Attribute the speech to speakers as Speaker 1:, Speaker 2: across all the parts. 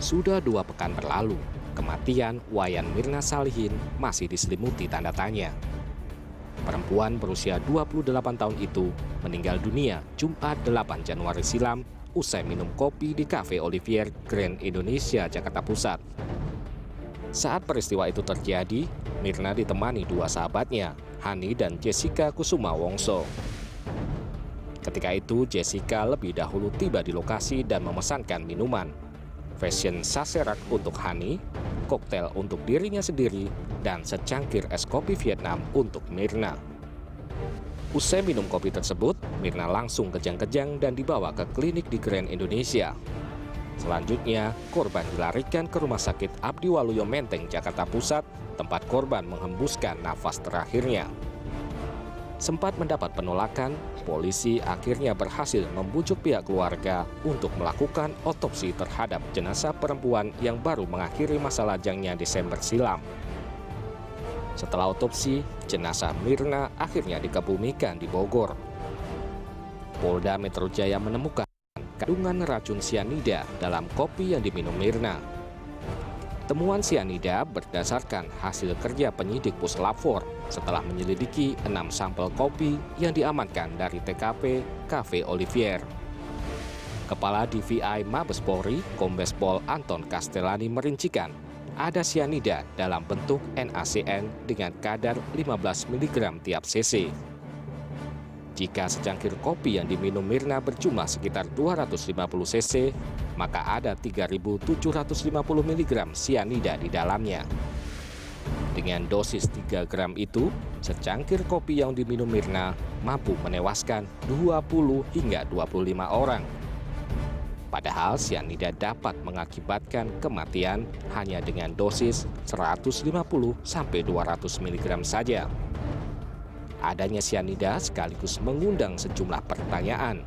Speaker 1: Sudah 2 pekan berlalu, kematian Wayan Mirna Salihin masih diselimuti tanda tanya. Perempuan berusia 28 tahun itu meninggal dunia Jumat 8 Januari silam usai minum kopi di Cafe Olivier Grand Indonesia, Jakarta Pusat. Saat peristiwa itu terjadi, Mirna ditemani 2 sahabatnya, Hani dan Jessica Kusuma Wongso. Ketika itu, Jessica lebih dahulu tiba di lokasi dan memesankan minuman. Fashion saserak untuk Hani, koktail untuk dirinya sendiri, dan secangkir es kopi Vietnam untuk Mirna. Usai minum kopi tersebut, Mirna langsung kejang-kejang dan dibawa ke klinik di Grand Indonesia. Selanjutnya, korban dilarikan ke Rumah Sakit Abdi Waluyo Menteng, Jakarta Pusat, tempat korban menghembuskan nafas terakhirnya. Sempat mendapat penolakan, polisi akhirnya berhasil membujuk pihak keluarga untuk melakukan otopsi terhadap jenazah perempuan yang baru mengakhiri masa lajangnya Desember silam. Setelah otopsi, jenazah Mirna akhirnya dikebumikan di Bogor. Polda Metro Jaya menemukan kandungan racun sianida dalam kopi yang diminum Mirna. Temuan sianida berdasarkan hasil kerja penyidik Puslapfor setelah menyelidiki 6 sampel kopi yang diamankan dari TKP Cafe Olivier. Kepala DVI Mabes Polri, Kombes Pol Anton Castellani merincikan ada sianida dalam bentuk NaCN dengan kadar 15 mg tiap cc. Jika secangkir kopi yang diminum Mirna berjumlah sekitar 250 cc, maka ada 3.750 mg sianida di dalamnya. Dengan dosis 3 gram itu, secangkir kopi yang diminum Mirna mampu menewaskan 20 hingga 25 orang. Padahal sianida dapat mengakibatkan kematian hanya dengan dosis 150 sampai 200 mg saja. Adanya sianida sekaligus mengundang sejumlah pertanyaan.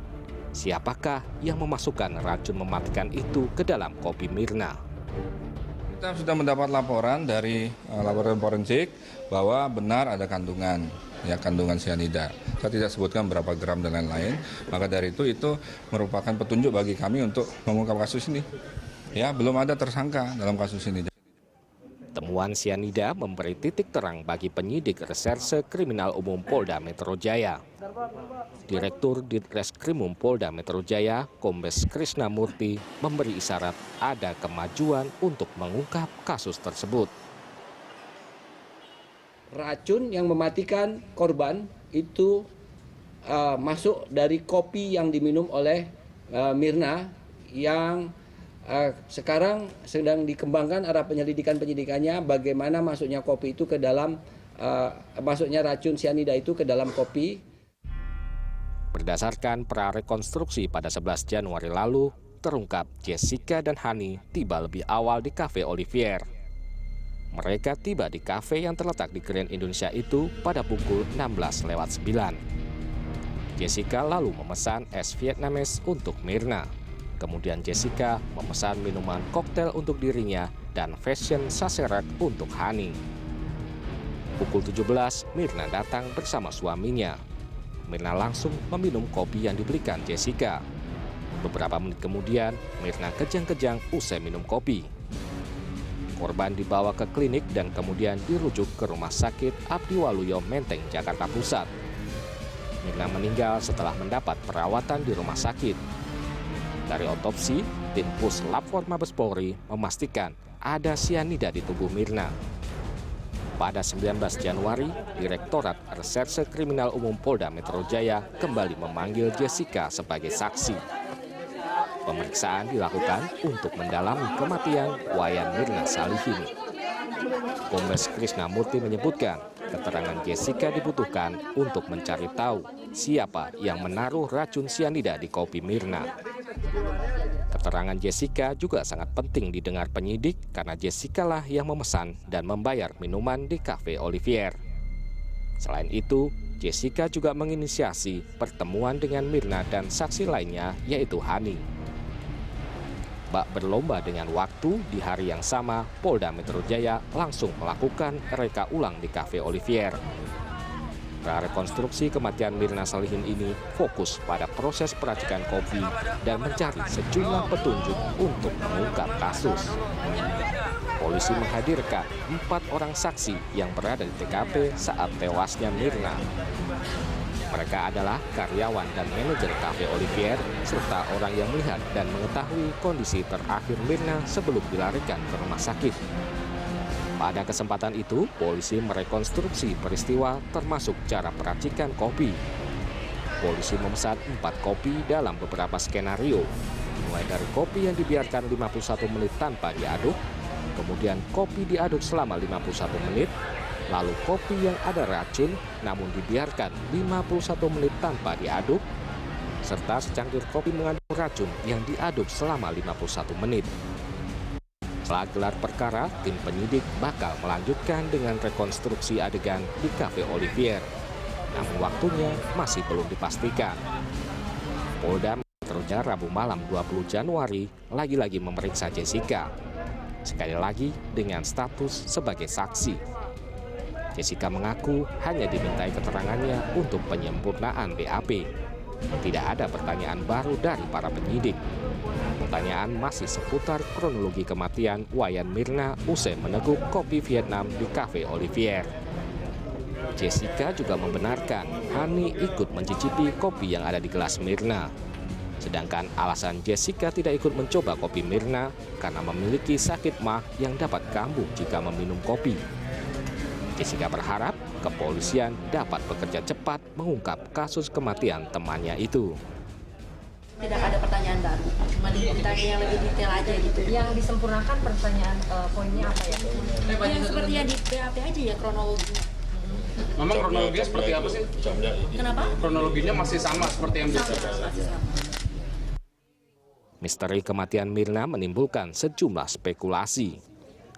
Speaker 1: Siapakah yang memasukkan racun mematikan itu ke dalam kopi Mirna?
Speaker 2: Kita sudah mendapat laporan dari laboratorium forensik bahwa benar ada kandungan sianida. Saya tidak sebutkan berapa gram dan lain-lain. Maka dari itu merupakan petunjuk bagi kami untuk mengungkap kasus ini. Ya, belum ada tersangka dalam kasus ini.
Speaker 1: Temuan sianida memberi titik terang bagi penyidik Reserse Kriminal Umum Polda Metro Jaya. Direktur Ditreskrimum Polda Metro Jaya, Kombes Krishna Murti, memberi isyarat ada kemajuan untuk mengungkap kasus tersebut.
Speaker 3: Racun yang mematikan korban itu masuk dari kopi yang diminum oleh Mirna yang sekarang sedang dikembangkan arah penyidikannya bagaimana masuknya kopi itu ke dalam masuknya racun sianida itu ke dalam kopi.
Speaker 1: Berdasarkan prarekonstruksi pada 11 Januari lalu, terungkap Jessica dan Hani tiba lebih awal di Cafe Olivier. Mereka tiba di kafe yang terletak di Grand Indonesia itu pada pukul 16:09. Jessica lalu memesan es Vietnamese untuk Mirna. Kemudian Jessica memesan minuman koktail untuk dirinya dan fashion saserak untuk Hani. Pukul 17, Mirna datang bersama suaminya. Mirna langsung meminum kopi yang dibelikan Jessica. Beberapa menit kemudian, Mirna kejang-kejang usai minum kopi. Korban dibawa ke klinik dan kemudian dirujuk ke Rumah Sakit Abdi Waluyo Menteng, Jakarta Pusat. Mirna meninggal setelah mendapat perawatan di rumah sakit. Dari otopsi, tim Puslapfor Mabes Polri memastikan ada sianida di tubuh Mirna. Pada 19 Januari, Direktorat Reserse Kriminal Umum Polda Metro Jaya kembali memanggil Jessica sebagai saksi. Pemeriksaan dilakukan untuk mendalami kematian Wayan Mirna Salihin. Kombes Krishna Murti menyebutkan keterangan Jessica dibutuhkan untuk mencari tahu siapa yang menaruh racun sianida di kopi Mirna. Keterangan Jessica juga sangat penting didengar penyidik karena Jessica lah yang memesan dan membayar minuman di Cafe Olivier. Selain itu, Jessica juga menginisiasi pertemuan dengan Mirna dan saksi lainnya yaitu Hani. Bak berlomba dengan waktu, di hari yang sama, Polda Metro Jaya langsung melakukan reka ulang di Cafe Olivier. Prarekonstruksi kematian Mirna Salihin ini fokus pada proses peracikan kopi dan mencari sejumlah petunjuk untuk mengungkap kasus. Polisi menghadirkan 4 orang saksi yang berada di TKP saat tewasnya Mirna. Mereka adalah karyawan dan manajer Cafe Olivier, serta orang yang melihat dan mengetahui kondisi terakhir Mirna sebelum dilarikan ke rumah sakit. Pada kesempatan itu, polisi merekonstruksi peristiwa termasuk cara peracikan kopi. Polisi memesan 4 kopi dalam beberapa skenario, mulai dari kopi yang dibiarkan 51 menit tanpa diaduk, kemudian kopi diaduk selama 51 menit, lalu kopi yang ada racun namun dibiarkan 51 menit tanpa diaduk, serta secangkir kopi mengandung racun yang diaduk selama 51 menit. Setelah gelar perkara, tim penyidik bakal melanjutkan dengan rekonstruksi adegan di Cafe Olivier. Namun waktunya masih belum dipastikan. Polda Metro Jaya Rabu malam 20 Januari lagi-lagi memeriksa Jessica. Sekali lagi dengan status sebagai saksi. Jessica mengaku hanya dimintai keterangannya untuk penyempurnaan BAP. Tidak ada pertanyaan baru dari para penyidik. Pertanyaan masih seputar kronologi kematian Wayan Mirna usai meneguk kopi Vietnam di Cafe Olivier. Jessica juga membenarkan Hani ikut mencicipi kopi yang ada di gelas Mirna. Sedangkan alasan Jessica tidak ikut mencoba kopi Mirna karena memiliki sakit mah yang dapat kambuh jika meminum kopi. Jessica berharap kepolisian dapat bekerja cepat mengungkap kasus kematian temannya itu.
Speaker 4: Tidak ada pertanyaan baru, cuma ditanya yang lebih detail aja gitu.
Speaker 5: Yang disempurnakan pertanyaan poinnya apa ya?
Speaker 4: Yang seperti yang di BAP aja ya kronologinya.
Speaker 6: Memang kronologinya seperti apa sih?
Speaker 4: Kenapa?
Speaker 6: Kronologinya masih sama seperti yang biasa.
Speaker 1: Misteri kematian Mirna menimbulkan sejumlah spekulasi.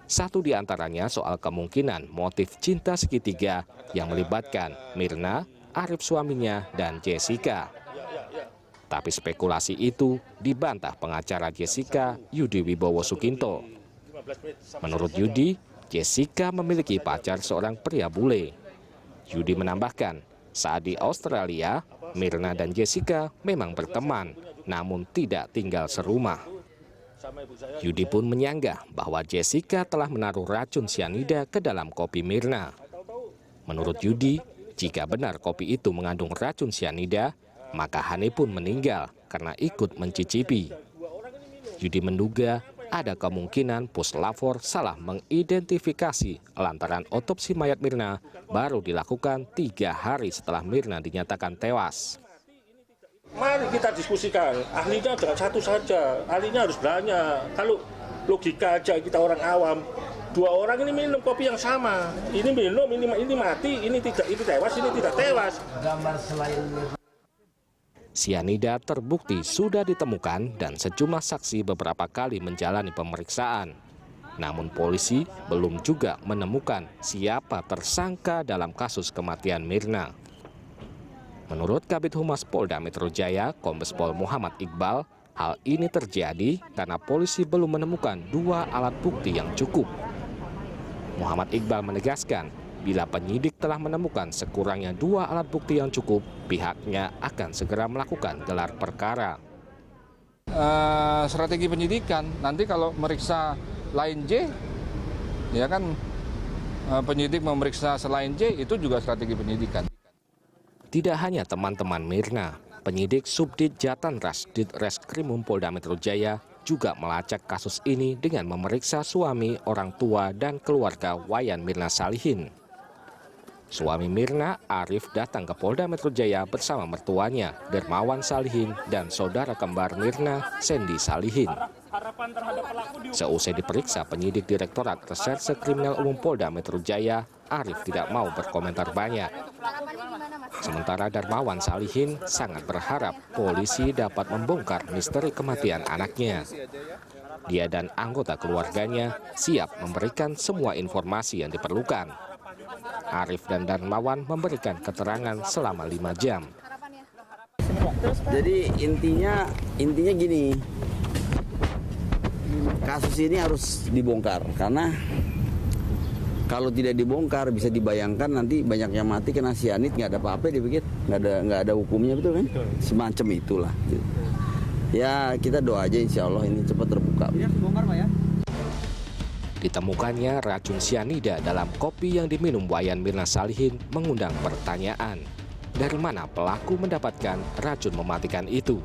Speaker 1: Satu di antaranya soal kemungkinan motif cinta segitiga yang melibatkan Mirna, Arif suaminya, dan Jessica. Tapi spekulasi itu dibantah pengacara Jessica, Yudi Wibowo Sukinto. Menurut Yudi, Jessica memiliki pacar seorang pria bule. Yudi menambahkan, saat di Australia, Mirna dan Jessica memang berteman, namun tidak tinggal serumah. Yudi pun menyanggah bahwa Jessica telah menaruh racun sianida ke dalam kopi Mirna. Menurut Yudi, jika benar kopi itu mengandung racun sianida, maka Hani pun meninggal karena ikut mencicipi. Yudi menduga ada kemungkinan puslapor salah mengidentifikasi lantaran otopsi mayat Mirna baru dilakukan 3 hari setelah Mirna dinyatakan tewas.
Speaker 7: Mari kita diskusikan, ahlinya jangan satu saja, ahlinya harus banyak. Kalau logika aja kita orang awam, 2 orang ini minum kopi yang sama, ini minum, ini mati, ini tidak, ini tewas, ini tidak tewas.
Speaker 1: Sianida terbukti sudah ditemukan dan sejumlah saksi beberapa kali menjalani pemeriksaan. Namun polisi belum juga menemukan siapa tersangka dalam kasus kematian Mirna. Menurut Kabid Humas Polda Metro Jaya, Kombes Pol Muhammad Iqbal, hal ini terjadi karena polisi belum menemukan 2 alat bukti yang cukup. Muhammad Iqbal menegaskan, bila penyidik telah menemukan sekurangnya 2 alat bukti yang cukup, pihaknya akan segera melakukan gelar perkara.
Speaker 2: Strategi penyidikan, nanti kalau meriksa lain J, ya kan penyidik memeriksa selain J, itu juga strategi penyidikan.
Speaker 1: Tidak hanya teman-teman Mirna, penyidik Subdit Jatanras Ditreskrimum Polda Metro Jaya juga melacak kasus ini dengan memeriksa suami, orang tua, dan keluarga Wayan Mirna Salihin. Suami Mirna, Arif, datang ke Polda Metro Jaya bersama mertuanya, Dermawan Salihin, dan saudara kembar Mirna, Sandy Salihin. Seusai diperiksa penyidik Direktorat Reserse Kriminal Umum Polda Metro Jaya, Arif tidak mau berkomentar banyak. Sementara Dermawan Salihin sangat berharap polisi dapat membongkar misteri kematian anaknya. Dia dan anggota keluarganya siap memberikan semua informasi yang diperlukan. Arif dan Dermawan memberikan keterangan selama 5 jam.
Speaker 8: Jadi intinya gini, kasus ini harus dibongkar karena Kalau tidak dibongkar bisa dibayangkan nanti banyak yang mati kena sianid, nggak ada apa-apa dipikir, nggak ada hukumnya, betul kan? Semacam itulah. Ya kita doa aja insya Allah ini cepat terbuka.
Speaker 1: Ditemukannya racun sianida dalam kopi yang diminum Wayan Mirna Salihin mengundang pertanyaan. Dari mana pelaku mendapatkan racun mematikan itu?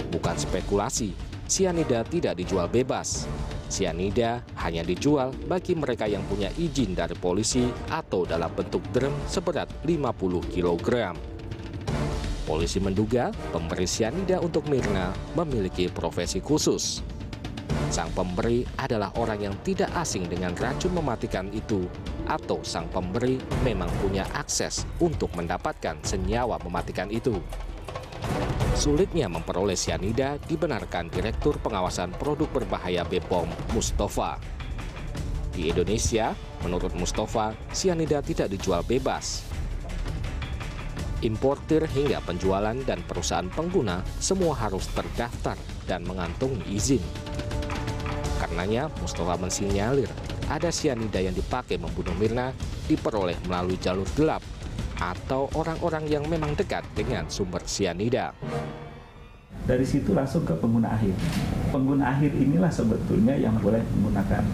Speaker 1: Bukan spekulasi, sianida tidak dijual bebas. Sianida hanya dijual bagi mereka yang punya izin dari polisi atau dalam bentuk drum seberat 50 kg. Polisi menduga pemberi sianida untuk Mirna memiliki profesi khusus. Sang pemberi adalah orang yang tidak asing dengan racun mematikan itu, atau sang pemberi memang punya akses untuk mendapatkan senyawa mematikan itu. Sulitnya memperoleh sianida dibenarkan Direktur Pengawasan Produk Berbahaya BPOM, Mustafa. Di Indonesia, menurut Mustafa, sianida tidak dijual bebas. Importir hingga penjualan dan perusahaan pengguna semua harus terdaftar dan mengantongi izin. Karenanya, Mustafa mensinyalir ada sianida yang dipakai membunuh Mirna diperoleh melalui jalur gelap atau orang-orang yang memang dekat dengan sumber sianida.
Speaker 9: Dari situ langsung ke pengguna akhir. Pengguna akhir inilah sebetulnya yang boleh menggunakan.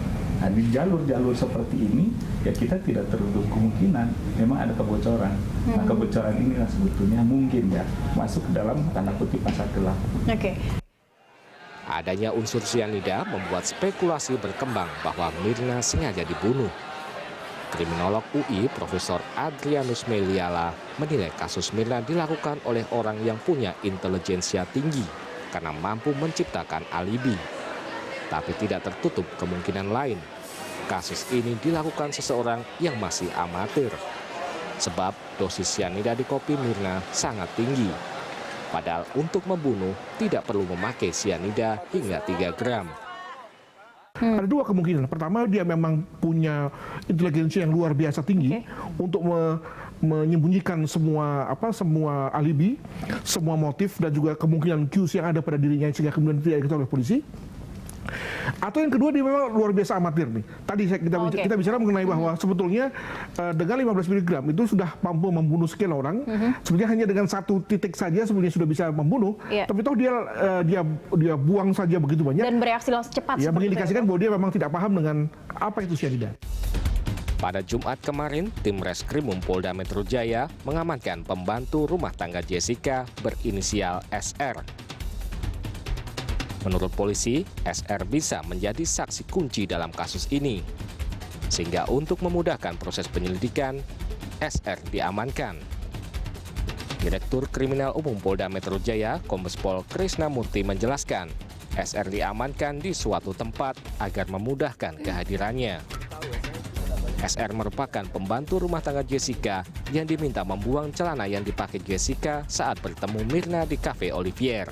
Speaker 9: Nah, di jalur-jalur seperti ini, ya kita tidak tertutup kemungkinan memang ada kebocoran. Nah, kebocoran inilah sebetulnya mungkin ya masuk ke dalam tanda kutip pasar gelap.
Speaker 1: Adanya unsur sianida membuat spekulasi berkembang bahwa Mirna sengaja dibunuh. Kriminolog UI Profesor Adrianus Meliala menilai kasus Mirna dilakukan oleh orang yang punya intelijensia tinggi karena mampu menciptakan alibi. Tapi tidak tertutup kemungkinan lain. Kasus ini dilakukan seseorang yang masih amatir. Sebab dosis sianida di kopi Mirna sangat tinggi. Padahal untuk membunuh tidak perlu memakai sianida hingga 3 gram.
Speaker 10: Ada dua kemungkinan. Pertama, dia memang punya intelijensi yang luar biasa tinggi untuk menyembunyikan semua alibi, semua motif dan juga kemungkinan cues yang ada pada dirinya sehingga kemudian tidak diketahui oleh polisi. Atau yang kedua, dia memang luar biasa amatir nih. Tadi kita bicara mengenai bahwa sebetulnya dengan 15 mg itu sudah mampu membunuh sekian orang. Sebenarnya hanya dengan satu titik saja sebenarnya sudah bisa membunuh. Tapi toh dia buang saja begitu banyak.
Speaker 5: Dan bereaksi langsung cepat.
Speaker 10: Ya, mengindikasikan bahwa dia memang tidak paham dengan apa itu sianida.
Speaker 1: Pada Jumat kemarin, tim Reskrimum Polda Metro Jaya mengamankan pembantu rumah tangga Jessica berinisial SR. Menurut polisi, SR bisa menjadi saksi kunci dalam kasus ini. Sehingga untuk memudahkan proses penyelidikan, SR diamankan. Direktur Kriminal Umum Polda Metro Jaya, Kombes Pol Krisnamurti menjelaskan, SR diamankan di suatu tempat agar memudahkan kehadirannya. SR merupakan pembantu rumah tangga Jessica yang diminta membuang celana yang dipakai Jessica saat bertemu Mirna di Cafe Olivier.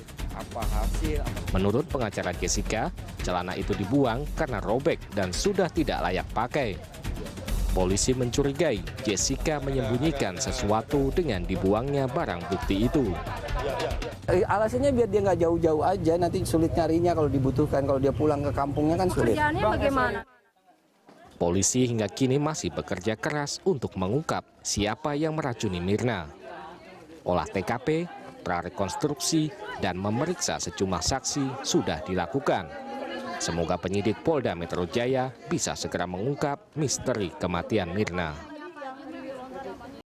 Speaker 1: Menurut pengacara Jessica, celana itu dibuang karena robek dan sudah tidak layak pakai. Polisi mencurigai Jessica menyembunyikan sesuatu dengan dibuangnya barang bukti itu.
Speaker 8: Alasannya biar dia nggak jauh-jauh aja, nanti sulit nyarinya kalau dibutuhkan. Kalau dia pulang ke kampungnya kan sulit.
Speaker 5: Pekerjaannya bagaimana?
Speaker 1: Polisi hingga kini masih bekerja keras untuk mengungkap siapa yang meracuni Mirna. Olah TKP, prarekonstruksi, dan memeriksa sejumlah saksi sudah dilakukan. Semoga penyidik Polda Metro Jaya bisa segera mengungkap misteri kematian Mirna.